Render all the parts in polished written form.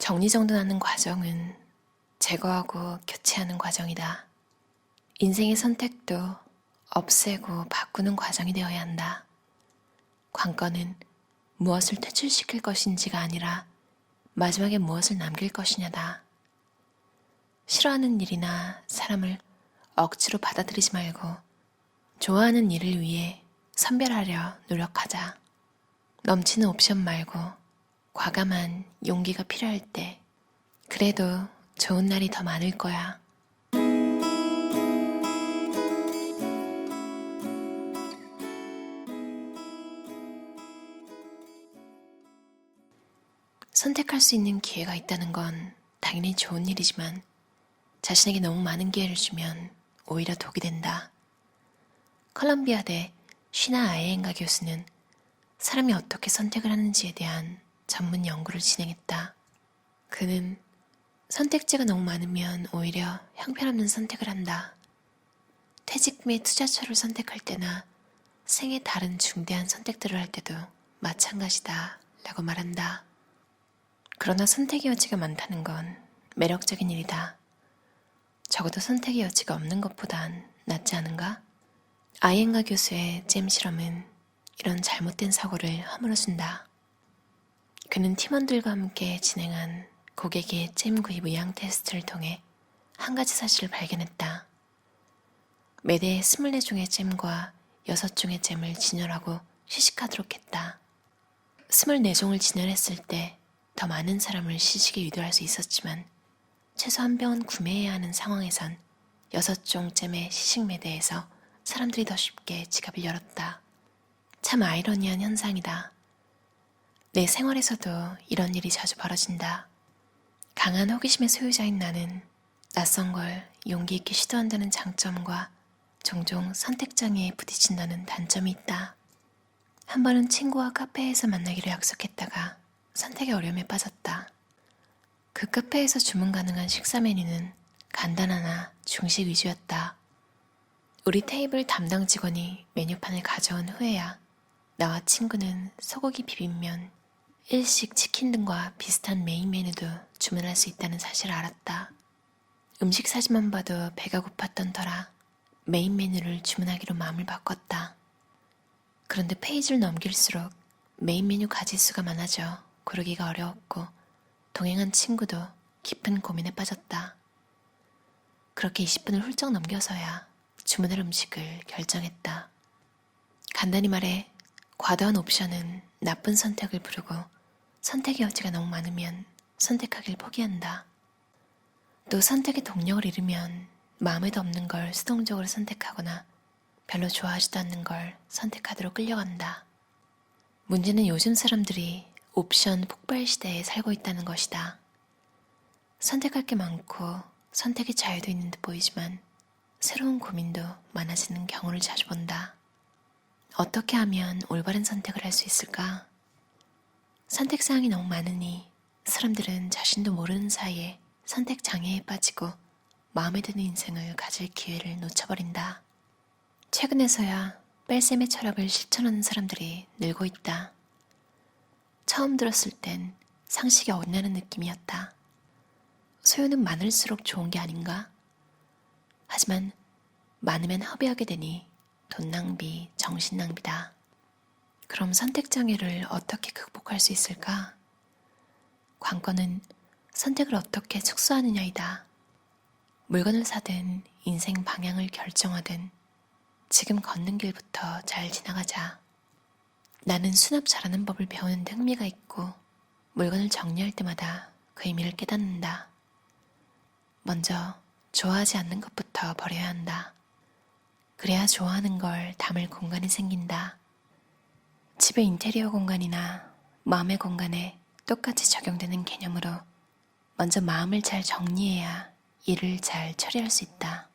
정리정돈하는 과정은 제거하고 교체하는 과정이다. 인생의 선택도 없애고 바꾸는 과정이 되어야 한다. 관건은 무엇을 퇴출시킬 것인지가 아니라 마지막에 무엇을 남길 것이냐다. 싫어하는 일이나 사람을 억지로 받아들이지 말고 좋아하는 일을 위해 선별하려 노력하자. 넘치는 옵션 말고 과감한 용기가 필요할 때 그래도 좋은 날이 더 많을 거야. 선택할 수 있는 기회가 있다는 건 당연히 좋은 일이지만 자신에게 너무 많은 기회를 주면 오히려 독이 된다. 컬럼비아대 쉬나 아이엔가 교수는 사람이 어떻게 선택을 하는지에 대한 전문 연구를 진행했다. 그는 선택지가 너무 많으면 오히려 형편없는 선택을 한다. 퇴직 및 투자처를 선택할 때나 생애 다른 중대한 선택들을 할 때도 마찬가지다 라고 말한다. 그러나 선택의 여지가 많다는 건 매력적인 일이다. 적어도 선택의 여지가 없는 것보단 낫지 않은가? 아이엔가 교수의 잼 실험은 이런 잘못된 사고를 허물어준다. 그는 팀원들과 함께 진행한 고객의 잼 구입 의향 테스트를 통해 한 가지 사실을 발견했다. 매대 24종의 잼과 6종의 잼을 진열하고 시식하도록 했다. 24종을 진열했을 때 더 많은 사람을 시식에 유도할 수 있었지만 최소 한 병은 구매해야 하는 상황에선 6종 잼의 시식 매대에서 사람들이 더 쉽게 지갑을 열었다. 참 아이러니한 현상이다. 내 생활에서도 이런 일이 자주 벌어진다. 강한 호기심의 소유자인 나는 낯선 걸 용기 있게 시도한다는 장점과 종종 선택장애에 부딪힌다는 단점이 있다. 한 번은 친구와 카페에서 만나기로 약속했다가 선택의 어려움에 빠졌다. 그 카페에서 주문 가능한 식사 메뉴는 간단하나 중식 위주였다. 우리 테이블 담당 직원이 메뉴판을 가져온 후에야 나와 친구는 소고기 비빔면, 일식 치킨 등과 비슷한 메인 메뉴도 주문할 수 있다는 사실을 알았다. 음식 사진만 봐도 배가 고팠던 터라 메인 메뉴를 주문하기로 마음을 바꿨다. 그런데 페이지를 넘길수록 메인 메뉴 가짓수가 많아져 고르기가 어려웠고 동행한 친구도 깊은 고민에 빠졌다. 그렇게 20분을 훌쩍 넘겨서야 주문할 음식을 결정했다. 간단히 말해 과도한 옵션은 나쁜 선택을 부르고 선택의 여지가 너무 많으면 선택하길 포기한다. 또 선택의 동력을 잃으면 마음에도 없는 걸 수동적으로 선택하거나 별로 좋아하지도 않는 걸 선택하도록 끌려간다. 문제는 요즘 사람들이 옵션 폭발 시대에 살고 있다는 것이다. 선택할 게 많고 선택의 자유도 있는 듯 보이지만 새로운 고민도 많아지는 경우를 자주 본다. 어떻게 하면 올바른 선택을 할 수 있을까? 선택사항이 너무 많으니 사람들은 자신도 모르는 사이에 선택 장애에 빠지고 마음에 드는 인생을 가질 기회를 놓쳐버린다. 최근에서야 뺄셈의 철학을 실천하는 사람들이 늘고 있다. 처음 들었을 땐 상식이 어긋나는 느낌이었다. 소유는 많을수록 좋은 게 아닌가? 하지만 많으면 허비하게 되니 돈 낭비, 정신 낭비다. 그럼 선택장애를 어떻게 극복할 수 있을까? 관건은 선택을 어떻게 축소하느냐이다. 물건을 사든 인생 방향을 결정하든 지금 걷는 길부터 잘 지나가자. 나는 수납 잘하는 법을 배우는 데 흥미가 있고 물건을 정리할 때마다 그 의미를 깨닫는다. 먼저 좋아하지 않는 것부터 버려야 한다. 그래야 좋아하는 걸 담을 공간이 생긴다. 집의 인테리어 공간이나 마음의 공간에 똑같이 적용되는 개념으로 먼저 마음을 잘 정리해야 일을 잘 처리할 수 있다.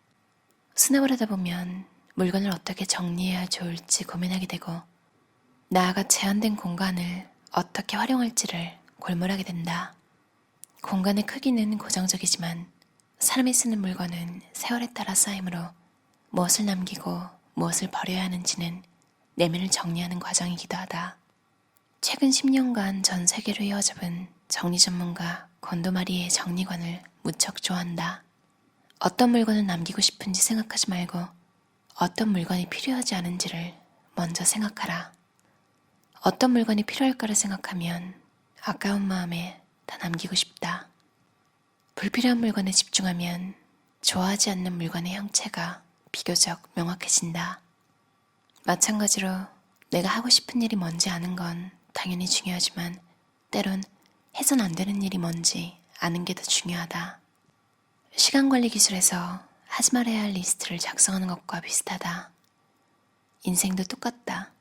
수납을 하다 보면 물건을 어떻게 정리해야 좋을지 고민하게 되고 나아가 제한된 공간을 어떻게 활용할지를 골몰하게 된다. 공간의 크기는 고정적이지만 사람이 쓰는 물건은 세월에 따라 쌓이므로 무엇을 남기고 무엇을 버려야 하는지는 내면을 정리하는 과정이기도 하다. 최근 10년간 전 세계로 휘어잡은 정리 전문가 곤도마리의 정리관을 무척 좋아한다. 어떤 물건을 남기고 싶은지 생각하지 말고 어떤 물건이 필요하지 않은지를 먼저 생각하라. 어떤 물건이 필요할까를 생각하면 아까운 마음에 다 남기고 싶다. 불필요한 물건에 집중하면 좋아하지 않는 물건의 형체가 비교적 명확해진다. 마찬가지로 내가 하고 싶은 일이 뭔지 아는 건 당연히 중요하지만 때론 해선 안 되는 일이 뭔지 아는 게 더 중요하다. 시간관리 기술에서 하지 말아야 할 리스트를 작성하는 것과 비슷하다. 인생도 똑같다.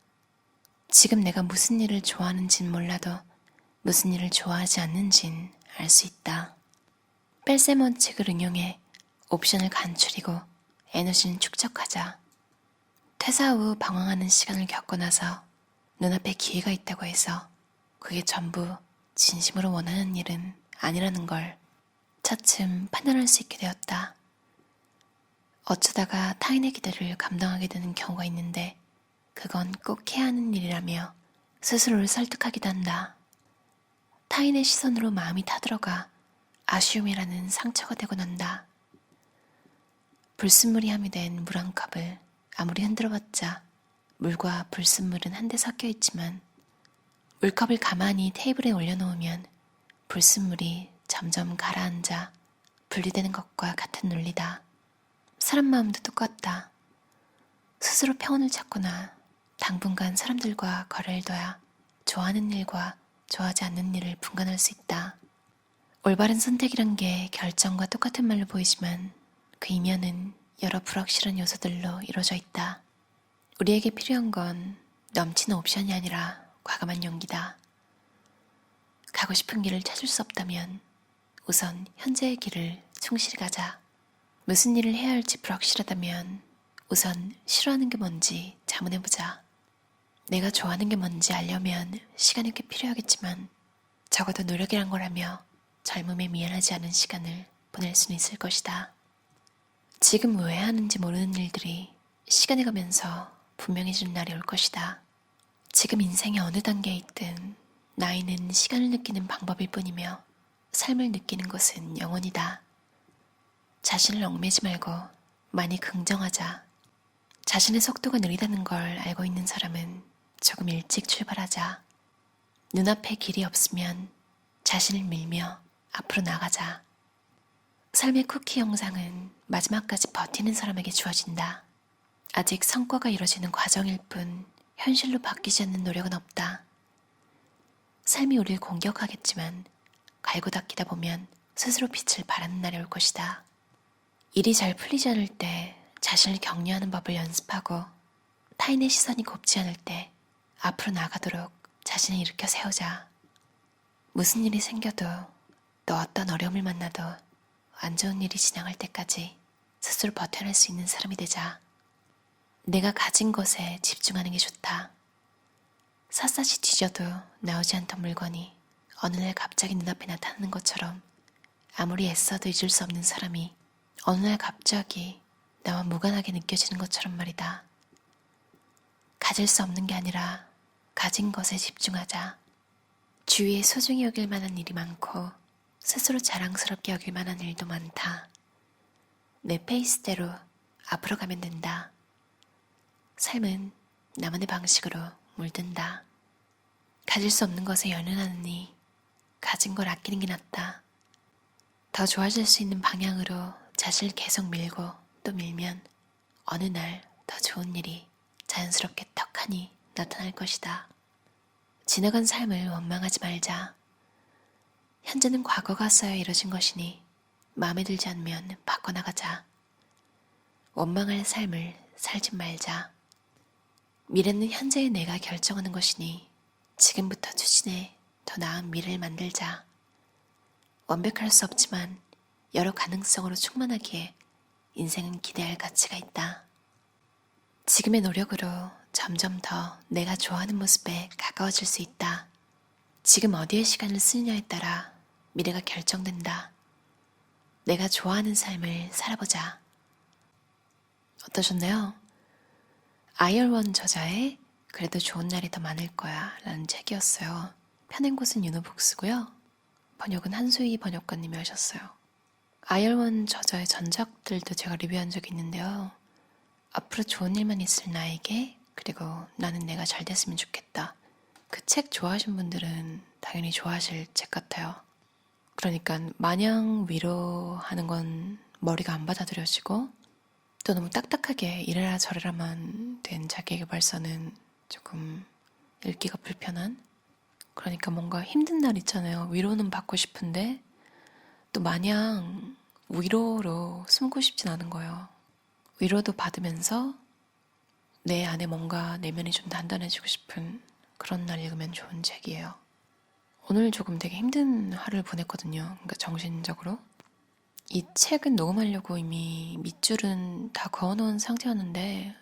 지금 내가 무슨 일을 좋아하는진 몰라도 무슨 일을 좋아하지 않는진 알 수 있다. 뺄셈 원칙을 응용해 옵션을 간추리고 에너지는 축적하자. 퇴사 후 방황하는 시간을 겪고 나서 눈앞에 기회가 있다고 해서 그게 전부 진심으로 원하는 일은 아니라는 걸 차츰 판단할 수 있게 되었다. 어쩌다가 타인의 기대를 감당하게 되는 경우가 있는데 그건 꼭 해야 하는 일이라며 스스로를 설득하기도 한다. 타인의 시선으로 마음이 타들어가 아쉬움이라는 상처가 되고 난다. 불순물이 된 물 한 컵을 아무리 흔들어봤자 물과 불순물은 한데 섞여 있지만 물컵을 가만히 테이블에 올려놓으면 불순물이 점점 가라앉아 분리되는 것과 같은 논리다. 사람 마음도 똑같다. 스스로 평온을 찾거나 당분간 사람들과 거래를 둬야 좋아하는 일과 좋아하지 않는 일을 분간할 수 있다. 올바른 선택이란 게 결정과 똑같은 말로 보이지만 그 이면은 여러 불확실한 요소들로 이루어져 있다. 우리에게 필요한 건 넘치는 옵션이 아니라 과감한 용기다. 가고 싶은 길을 찾을 수 없다면 우선 현재의 길을 충실히 가자. 무슨 일을 해야 할지 불확실하다면 우선 싫어하는 게 뭔지 자문해보자. 내가 좋아하는 게 뭔지 알려면 시간이 꽤 필요하겠지만 적어도 노력이란 거라며 젊음에 미안하지 않은 시간을 보낼 수는 있을 것이다. 지금 왜 하는지 모르는 일들이 시간이 가면서 분명해지는 날이 올 것이다. 지금 인생의 어느 단계에 있든 나이는 시간을 느끼는 방법일 뿐이며 삶을 느끼는 것은 영원이다. 자신을 얽매지 말고 많이 긍정하자. 자신의 속도가 느리다는 걸 알고 있는 사람은 조금 일찍 출발하자. 눈앞에 길이 없으면 자신을 밀며 앞으로 나가자. 삶의 쿠키 영상은 마지막까지 버티는 사람에게 주어진다. 아직 성과가 이루어지는 과정일 뿐 현실로 바뀌지 않는 노력은 없다. 삶이 우리를 공격하겠지만 갈고 닦이다 보면 스스로 빛을 발하는 날이 올 것이다. 일이 잘 풀리지 않을 때 자신을 격려하는 법을 연습하고 타인의 시선이 곱지 않을 때 앞으로 나가도록 자신을 일으켜 세우자. 무슨 일이 생겨도 또 어떤 어려움을 만나도 안 좋은 일이 지나갈 때까지 스스로 버텨낼 수 있는 사람이 되자. 내가 가진 것에 집중하는 게 좋다. 샅샅이 뒤져도 나오지 않던 물건이 어느 날 갑자기 눈앞에 나타나는 것처럼 아무리 애써도 잊을 수 없는 사람이 어느 날 갑자기 나와 무관하게 느껴지는 것처럼 말이다. 가질 수 없는 게 아니라 가진 것에 집중하자. 주위에 소중히 여길 만한 일이 많고 스스로 자랑스럽게 여길 만한 일도 많다. 내 페이스대로 앞으로 가면 된다. 삶은 나만의 방식으로 물든다. 가질 수 없는 것에 연연하느니 가진 걸 아끼는 게 낫다. 더 좋아질 수 있는 방향으로 자신을 계속 밀고 또 밀면 어느 날 더 좋은 일이 자연스럽게 턱하니 나타날 것이다. 지나간 삶을 원망하지 말자. 현재는 과거가 쌓여 이뤄진 것이니 마음에 들지 않으면 바꿔나가자. 원망할 삶을 살지 말자. 미래는 현재의 내가 결정하는 것이니 지금부터 추진해 더 나은 미래를 만들자. 완벽할 수 없지만 여러 가능성으로 충만하기에 인생은 기대할 가치가 있다. 지금의 노력으로 점점 더 내가 좋아하는 모습에 가까워질 수 있다. 지금 어디에 시간을 쓰느냐에 따라 미래가 결정된다. 내가 좋아하는 삶을 살아보자. 어떠셨나요? 아이얼원 저자의 그래도 좋은 날이 더 많을 거야 라는 책이었어요. 펴낸 곳은 윤호북스고요. 번역은 한수희 번역가님이 하셨어요. 아열원 저자의 전작들도 제가 리뷰한 적이 있는데요. 앞으로 좋은 일만 있을 나에게, 그리고 나는 내가 잘 됐으면 좋겠다. 그 책 좋아하신 분들은 당연히 좋아하실 책 같아요. 그러니까 마냥 위로하는 건 머리가 안 받아들여지고 또 너무 딱딱하게 이래라 저래라만 된 자기계발서는 조금 읽기가 불편한, 그러니까 뭔가 힘든 날 있잖아요. 위로는 받고 싶은데 또 마냥 위로로 숨고 싶진 않은 거예요. 위로도 받으면서 내 안에 뭔가 내면이 좀 단단해지고 싶은 그런 날 읽으면 좋은 책이에요. 오늘 조금 되게 힘든 하루를 보냈거든요. 그러니까 정신적으로. 이 책은 녹음하려고 이미 밑줄은 다 그어놓은 상태였는데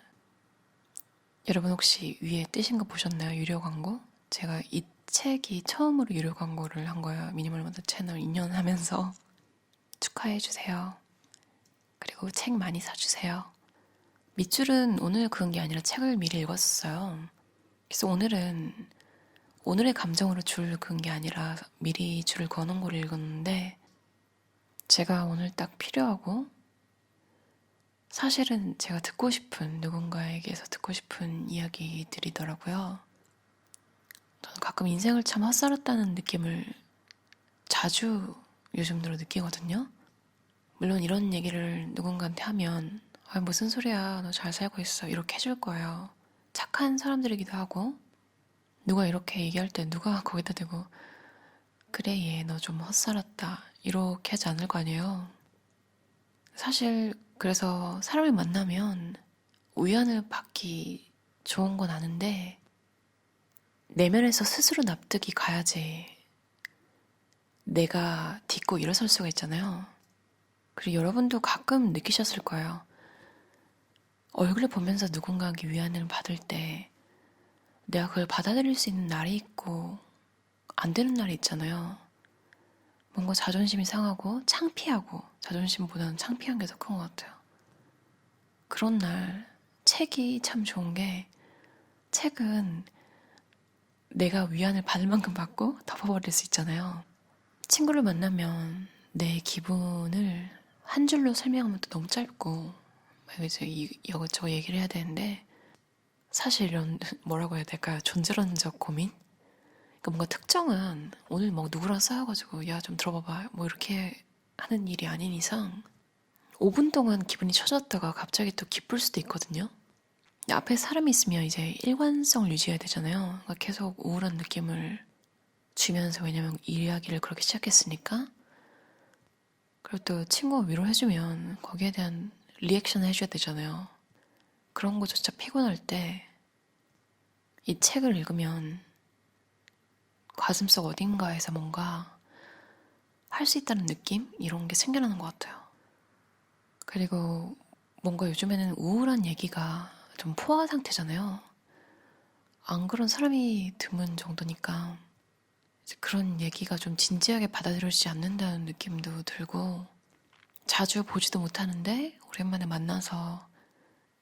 여러분 혹시 위에 뜨신 거 보셨나요? 유료 광고? 제가 이 책이 처음으로 유료 광고를 한 거예요. 미니멀 먼저 채널 2년 하면서. 축하해주세요. 그리고 책 많이 사주세요. 밑줄은 오늘 그은 게 아니라 책을 미리 읽었어요. 그래서 오늘은 오늘의 감정으로 줄 그은 게 아니라 미리 줄을 그어놓은 걸 읽었는데 제가 오늘 딱 필요하고 사실은 제가 듣고 싶은 누군가에게서 듣고 싶은 이야기들이더라고요. 저는 가끔 인생을 참 헛살았다는 느낌을 자주 요즘 들어 느끼거든요. 물론 이런 얘기를 누군가한테 하면 무슨 소리야, 너 잘 살고 있어, 이렇게 해줄 거예요. 착한 사람들이기도 하고 누가 이렇게 얘기할 때 누가 거기다 대고 그래 얘 너 좀 헛살았다 이렇게 하지 않을 거 아니에요. 사실 그래서 사람을 만나면 위안을 받기 좋은 건 아는데 내면에서 스스로 납득이 가야지 내가 딛고 일어설 수가 있잖아요. 그리고 여러분도 가끔 느끼셨을 거예요. 얼굴을 보면서 누군가에게 위안을 받을 때 내가 그걸 받아들일 수 있는 날이 있고 안 되는 날이 있잖아요. 뭔가 자존심이 상하고 창피하고 자존심보다는 창피한 게 더 큰 것 같아요. 그런 날 책이 참 좋은 게 책은 내가 위안을 받을 만큼 받고 덮어버릴 수 있잖아요. 친구를 만나면 내 기분을 한 줄로 설명하면 또 너무 짧고 막 이제 이것저것 얘기를 해야 되는데 사실 이런 뭐라고 해야 될까요? 존재론적 고민? 그러니까 뭔가 특정한 오늘 뭐 누구랑 싸워가지고 야 좀 들어봐봐 뭐 이렇게 하는 일이 아닌 이상 5분 동안 기분이 처졌다가 갑자기 또 기쁠 수도 있거든요. 앞에 사람이 있으면 이제 일관성을 유지해야 되잖아요. 그러니까 계속 우울한 느낌을 주면서 왜냐면 이야기를 그렇게 시작했으니까. 그리고 또 친구가 위로해주면 거기에 대한 리액션을 해줘야 되잖아요. 그런 거조차 피곤할 때 이 책을 읽으면 가슴속 어딘가에서 뭔가 할 수 있다는 느낌? 이런 게 생겨나는 것 같아요. 그리고 뭔가 요즘에는 우울한 얘기가 좀 포화 상태잖아요. 안 그런 사람이 드문 정도니까 그런 얘기가 좀 진지하게 받아들여지지 않는다는 느낌도 들고 자주 보지도 못하는데 오랜만에 만나서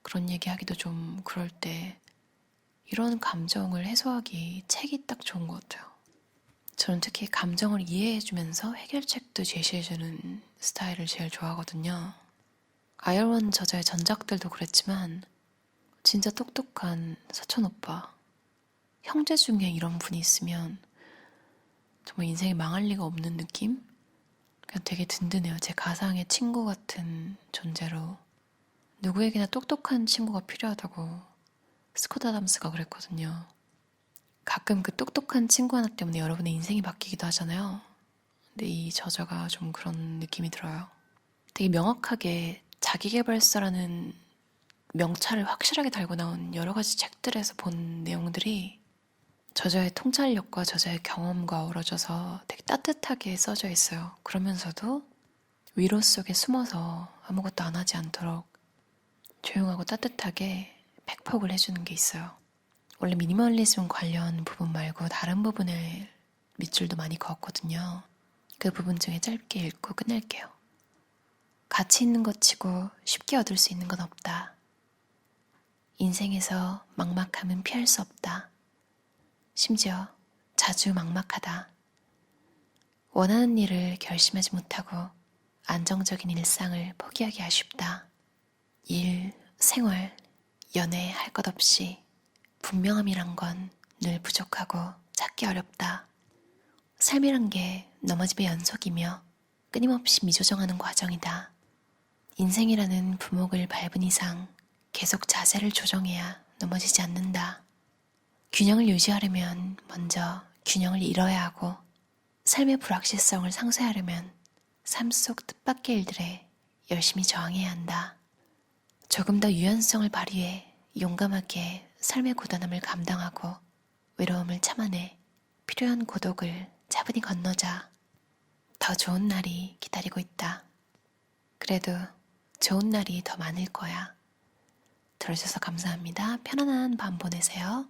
그런 얘기하기도 좀 그럴 때 이런 감정을 해소하기 책이 딱 좋은 것 같아요. 저는 특히 감정을 이해해주면서 해결책도 제시해주는 스타일을 제일 좋아하거든요. 아열원 저자의 전작들도 그랬지만 진짜 똑똑한 사촌 오빠, 형제 중에 이런 분이 있으면 정말 인생이 망할 리가 없는 느낌? 그냥 되게 든든해요. 제 가상의 친구 같은 존재로. 누구에게나 똑똑한 친구가 필요하다고 스콧 아담스가 그랬거든요. 가끔 그 똑똑한 친구 하나 때문에 여러분의 인생이 바뀌기도 하잖아요. 근데 이 저자가 좀 그런 느낌이 들어요. 되게 명확하게 자기계발서라는 명찰을 확실하게 달고 나온 여러 가지 책들에서 본 내용들이 저자의 통찰력과 저자의 경험과 어우러져서 되게 따뜻하게 써져 있어요. 그러면서도 위로 속에 숨어서 아무것도 안 하지 않도록 조용하고 따뜻하게 팩폭을 해주는 게 있어요. 원래 미니멀리즘 관련 부분 말고 다른 부분을 밑줄도 많이 그었거든요. 그 부분 중에 짧게 읽고 끝낼게요. 가치 있는 것 치고 쉽게 얻을 수 있는 건 없다. 인생에서 막막함은 피할 수 없다. 심지어 자주 막막하다. 원하는 일을 결심하지 못하고 안정적인 일상을 포기하기 아쉽다. 일, 생활, 연애 할 것 없이 분명함이란 건 늘 부족하고 찾기 어렵다. 삶이란 게 넘어짐의 연속이며 끊임없이 미조정하는 과정이다. 인생이라는 부목을 밟은 이상 계속 자세를 조정해야 넘어지지 않는다. 균형을 유지하려면 먼저 균형을 잃어야 하고, 삶의 불확실성을 상쇄하려면 삶 속 뜻밖의 일들에 열심히 저항해야 한다. 조금 더 유연성을 발휘해 용감하게 삶의 고단함을 감당하고 외로움을 참아내 필요한 고독을 차분히 건너자. 더 좋은 날이 기다리고 있다. 그래도 좋은 날이 더 많을 거야. 들어주셔서 감사합니다. 편안한 밤 보내세요.